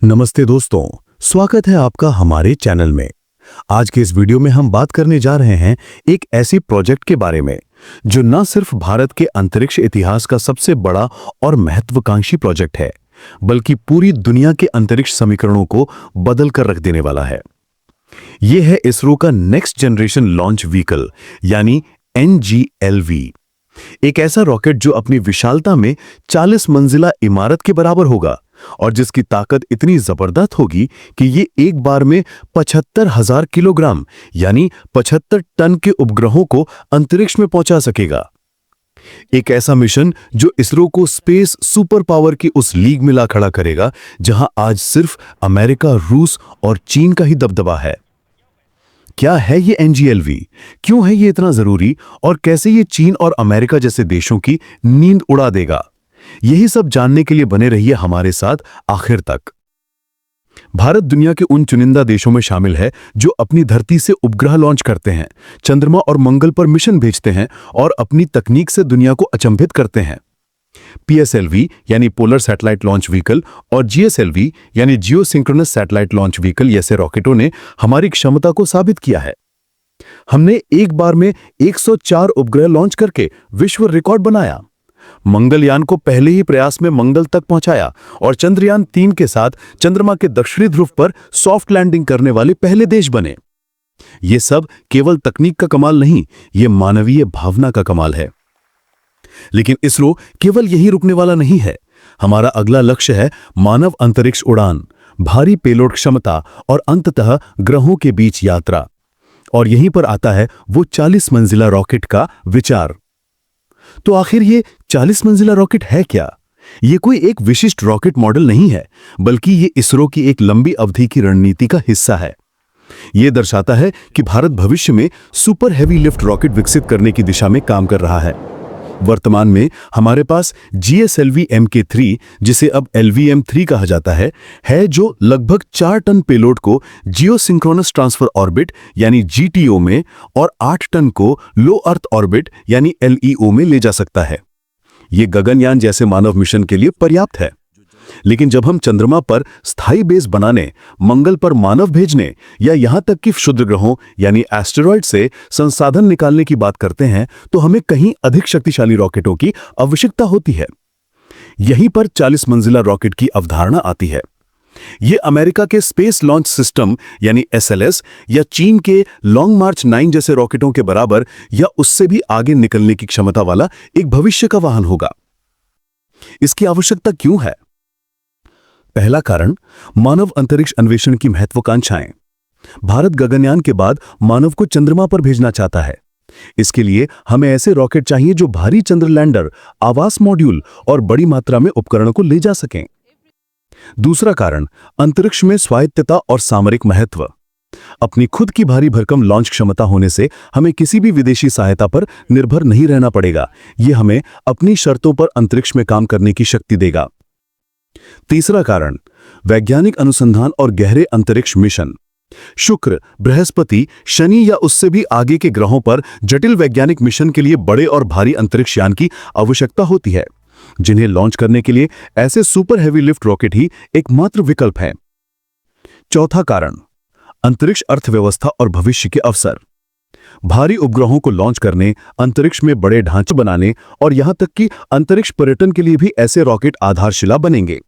नमस्ते दोस्तों, स्वागत है आपका हमारे चैनल में। आज के इस वीडियो में हम बात करने जा रहे हैं एक ऐसी प्रोजेक्ट के बारे में जो न सिर्फ भारत के अंतरिक्ष इतिहास का सबसे बड़ा और महत्वाकांक्षी प्रोजेक्ट है, बल्कि पूरी दुनिया के अंतरिक्ष समीकरणों को बदल कर रख देने वाला है। यह है इसरो का नेक्स्ट जनरेशन लॉन्च व्हीकल यानी NGLV। एक ऐसा रॉकेट जो अपनी विशालता में 40 मंजिला इमारत के बराबर होगा और जिसकी ताकत इतनी जबरदस्त होगी कि ये एक बार में 75,000 किलोग्राम यानी 75 टन के उपग्रहों को अंतरिक्ष में पहुंचा सकेगा। एक ऐसा मिशन जो इसरो को स्पेस सुपर पावर की उस लीग में ला खड़ा करेगा जहां आज सिर्फ अमेरिका, रूस और चीन का ही दबदबा है। क्या है ये NGLV, क्यों है ये इतना जरूरी और कैसे ये चीन और अमेरिका जैसे देशों की नींद उड़ा देगा, यही सब जानने के लिए बने रहिए हमारे साथ आखिर तक। भारत दुनिया के उन चुनिंदा देशों में शामिल है जो अपनी धरती से उपग्रह लॉन्च करते हैं, चंद्रमा और मंगल पर मिशन भेजते हैं और अपनी तकनीक से दुनिया को अचंभित करते हैं। PSLV यानी पोलर सैटेलाइट लॉन्च व्हीकल और GSLV यानी जियो सिंक्रोनस सैटेलाइट लॉन्च व्हीकल जैसे रॉकेटों ने हमारी क्षमता को साबित किया है। हमने एक बार में 104 उपग्रह लॉन्च करके विश्व रिकॉर्ड बनाया, मंगलयान को पहले ही प्रयास में मंगल तक पहुंचाया और चंद्रयान 3 के साथ चंद्रमा के दक्षिणी ध्रुव पर सॉफ्ट लैंडिंग करने वाले पहले देश बने। ये सब केवल तकनीक का कमाल नहीं, ये मानवीय भावना का कमाल है। लेकिन इसरो केवल यही रुकने वाला नहीं है। हमारा अगला लक्ष्य है मानव अंतरिक्ष उड़ान, भारी पेलोड क्षमता और अंततः ग्रहों के बीच यात्रा। और यहीं पर आता है वो 40 मंजिला रॉकेट का विचार। तो आखिर ये 40 मंजिला रॉकेट है क्या? ये कोई एक विशिष्ट रॉकेट मॉडल नहीं है, बल्कि ये इसरो की एक लंबी अवधि की रणनीति का हिस्सा है। ये दर्शाता है कि भारत भविष्य में सुपर हैवी लिफ्ट रॉकेट विकसित करने की दिशा में काम कर रहा है। वर्तमान में हमारे पास GSLV Mk3, जिसे अब LVM-3 कहा जाता है जो लगभग 4 टन पेलोड को जियो सिंक्रोनस ट्रांसफर ऑर्बिट यानी GTO में और 8 टन को लो अर्थ ऑर्बिट यानी LEO में ले जा सकता है। ये गगनयान जैसे मानव मिशन के लिए पर्याप्त है। लेकिन जब हम चंद्रमा पर स्थायी बेस बनाने, मंगल पर मानव भेजने या यहां तक कि क्षुद्र ग्रहों यानी एस्टेरॉयड से संसाधन निकालने की बात करते हैं, तो हमें कहीं अधिक शक्तिशाली रॉकेटों की आवश्यकता होती है। यहीं पर 40 मंजिला रॉकेट की अवधारणा आती है। यह अमेरिका के स्पेस लॉन्च सिस्टम यानी SLS या चीन के लॉन्ग मार्च 9 जैसे रॉकेटों के बराबर या उससे भी आगे निकलने की क्षमता वाला एक भविष्य का वाहन होगा। इसकी आवश्यकता क्यों है? पहला कारण, मानव अंतरिक्ष अन्वेषण की महत्वाकांक्षाएं। भारत गगनयान के बाद मानव को चंद्रमा पर भेजना चाहता है। इसके लिए हमें ऐसे रॉकेट चाहिए जो भारी चंद्र लैंडर, आवास मॉड्यूल और बड़ी मात्रा में उपकरणों को ले जा सकें। दूसरा कारण, अंतरिक्ष में स्वायत्तता और सामरिक महत्व। अपनी खुद की भारी भरकम लॉन्च क्षमता होने से हमें किसी भी विदेशी सहायता पर निर्भर नहीं रहना पड़ेगा। यह हमें अपनी शर्तों पर अंतरिक्ष में काम करने की शक्ति देगा। तीसरा कारण, वैज्ञानिक अनुसंधान और गहरे अंतरिक्ष मिशन। शुक्र, बृहस्पति, शनि या उससे भी आगे के ग्रहों पर जटिल वैज्ञानिक मिशन के लिए बड़े और भारी अंतरिक्ष यान की आवश्यकता होती है, जिन्हें लॉन्च करने के लिए ऐसे सुपर हैवी लिफ्ट रॉकेट ही एकमात्र विकल्प है। चौथा कारण, अंतरिक्ष अर्थव्यवस्था और भविष्य के अवसर। भारी उपग्रहों को लॉन्च करने, अंतरिक्ष में बड़े ढांचे बनाने और यहां तक कि अंतरिक्ष पर्यटन के लिए भी ऐसे रॉकेट आधारशिला बनेंगे।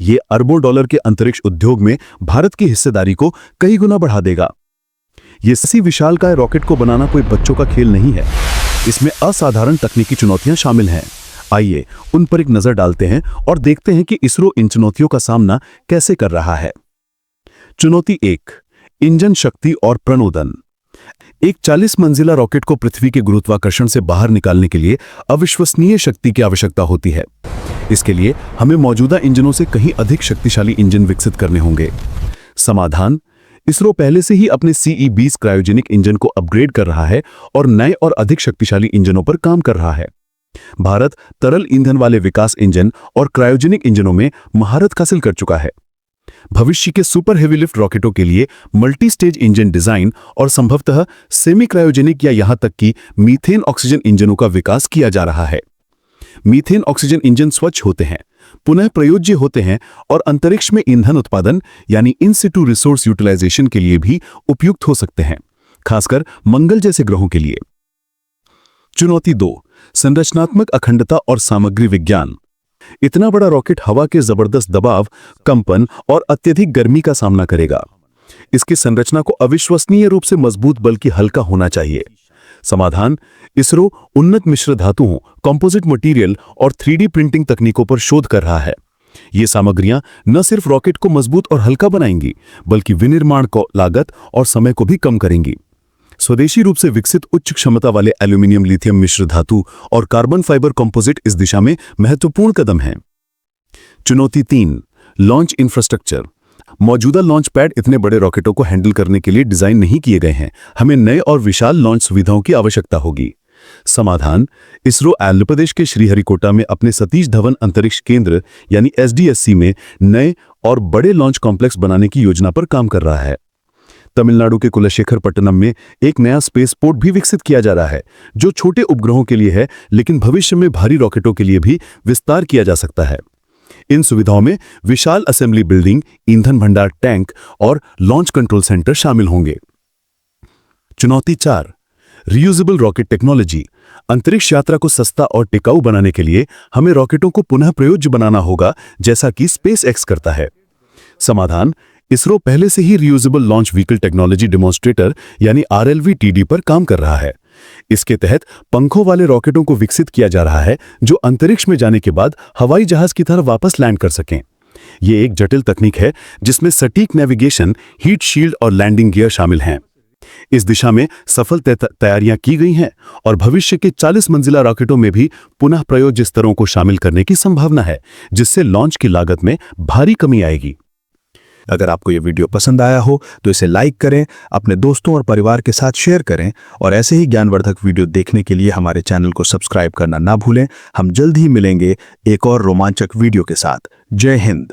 ये अरबों डॉलर के अंतरिक्ष उद्योग में भारत की हिस्सेदारी को कई गुना बढ़ा देगा। ये इसी विशालकाय रॉकेट को बनाना कोई बच्चों का खेल नहीं है। इसमें असाधारण तकनीकी चुनौतियां शामिल हैं। आइए उन पर एक नजर डालते हैं और देखते हैं कि इसरो इन चुनौतियों का सामना कैसे कर रहा है। चुनौती 1, इंजन शक्ति और प्रणोदन। एक 40 मंजिला रॉकेट को पृथ्वी के गुरुत्वाकर्षण से बाहर निकालने के लिए अविश्वसनीय शक्ति की आवश्यकता होती है। इसके लिए हमें मौजूदा इंजनों से कहीं अधिक शक्तिशाली इंजन विकसित करने होंगे। समाधान, इसरो पहले से ही अपने CE-20 क्रायोजेनिक इंजन को अपग्रेड कर रहा है और नए और अधिक शक्तिशाली इंजनों पर काम कर रहा है। भारत तरल ईंधन वाले विकास इंजन और क्रायोजेनिक इंजनों में महारत हासिल कर चुका है। भविष्य के सुपर हेवी लिफ्ट रॉकेटों के लिए मल्टी स्टेज इंजन डिजाइन और संभवतः सेमी क्रायोजेनिक या यहां तक कि मीथेन ऑक्सीजन इंजनों का विकास किया जा रहा है। मीथेन ऑक्सीजन इंजन स्वच्छ होते हैं, पुनः प्रयोज्य होते हैं और अंतरिक्ष में ईंधन उत्पादन यानी इन सिटू रिसोर्स यूटिलाइजेशन के लिए भी उपयुक्त हो सकते हैं, खासकर मंगल जैसे ग्रहों के लिए। चुनौती 2, संरचनात्मक अखंडता और सामग्री विज्ञान। इतना बड़ा रॉकेट हवा के जबरदस्त दबाव, कंपन और अत्यधिक गर्मी का सामना करेगा। इसकी संरचना को अविश्वसनीय रूप से मजबूत बल्कि हल्का होना चाहिए। समाधान: इसरो उन्नत मिश्र धातुओं, कंपोजिट मटेरियल और 3D प्रिंटिंग तकनीकों पर शोध कर रहा है। ये सामग्रियां न सिर्फ रॉकेट को मजबूत और हल्का बनाएंगी, बल्कि विनिर्माण को लागत और समय को भी कम करेंगी। स्वदेशी रूप से विकसित उच्च क्षमता वाले एल्यूमिनियम, लिथियम मिश्र धातु और कार्बन फाइबर कंपोजिट इस दिशा में महत्वपूर्ण कदम हैं। चुनौती 3, लॉन्च इंफ्रास्ट्रक्चर। मौजूदा लॉन्च पैड इतने बड़े रॉकेटों को हैंडल करने के लिए डिजाइन नहीं किए गए हैं। हमें नए और विशाल लॉन्च सुविधाओं की आवश्यकता होगी। समाधान: इसरो आंध्र प्रदेश के श्रीहरिकोटा में अपने सतीश धवन अंतरिक्ष केंद्र यानी SDSC में नए और बड़े लॉन्च कॉम्प्लेक्स बनाने की योजना पर काम कर रहा है। तमिलनाडु के कुलशेखरपट्टनम में एक नया स्पेस पोर्ट भी विकसित किया जा रहा है, जो छोटे उपग्रहों के लिए है, लेकिन भविष्य में भारी रॉकेटों के लिए भी विस्तार किया जा सकता है। इन सुविधाओं में विशाल असेंबली बिल्डिंग, ईंधन भंडार टैंक और लॉन्च कंट्रोल सेंटर शामिल होंगे। चुनौती 4, रीयूजेबल रॉकेट टेक्नोलॉजी। अंतरिक्ष यात्रा को सस्ता और टिकाऊ बनाने के लिए हमें रॉकेटों को पुनः प्रयोज्य बनाना होगा, जैसा कि SpaceX करता है। समाधान: इसरो पहले से ही reusable launch vehicle technology demonstrator यानी RLV-TD पर काम कर रहा है। इसके तहत पंखों वाले रॉकेटों को विकसित किया जा रहा है, जो अंतरिक्ष में जाने के बाद हवाई जहाज की तरह वापस लैंड कर सकें। यह एक जटिल तकनीक है जिसमें सटीक नेविगेशन, हीट शील्ड और लैंडिंग गियर शामिल हैं। इस दिशा में सफल तैयारियां की गई हैं और भविष्य के 40 मंजिला रॉकेटों में भी पुनः प्रयोज्य स्तरों को शामिल करने की संभावना है, जिससे लॉन्च की लागत में भारी कमी आएगी। अगर आपको ये वीडियो पसंद आया हो तो इसे लाइक करें, अपने दोस्तों और परिवार के साथ शेयर करें और ऐसे ही ज्ञानवर्धक वीडियो देखने के लिए हमारे चैनल को सब्सक्राइब करना ना भूलें। हम जल्द ही मिलेंगे एक और रोमांचक वीडियो के साथ। जय हिंद।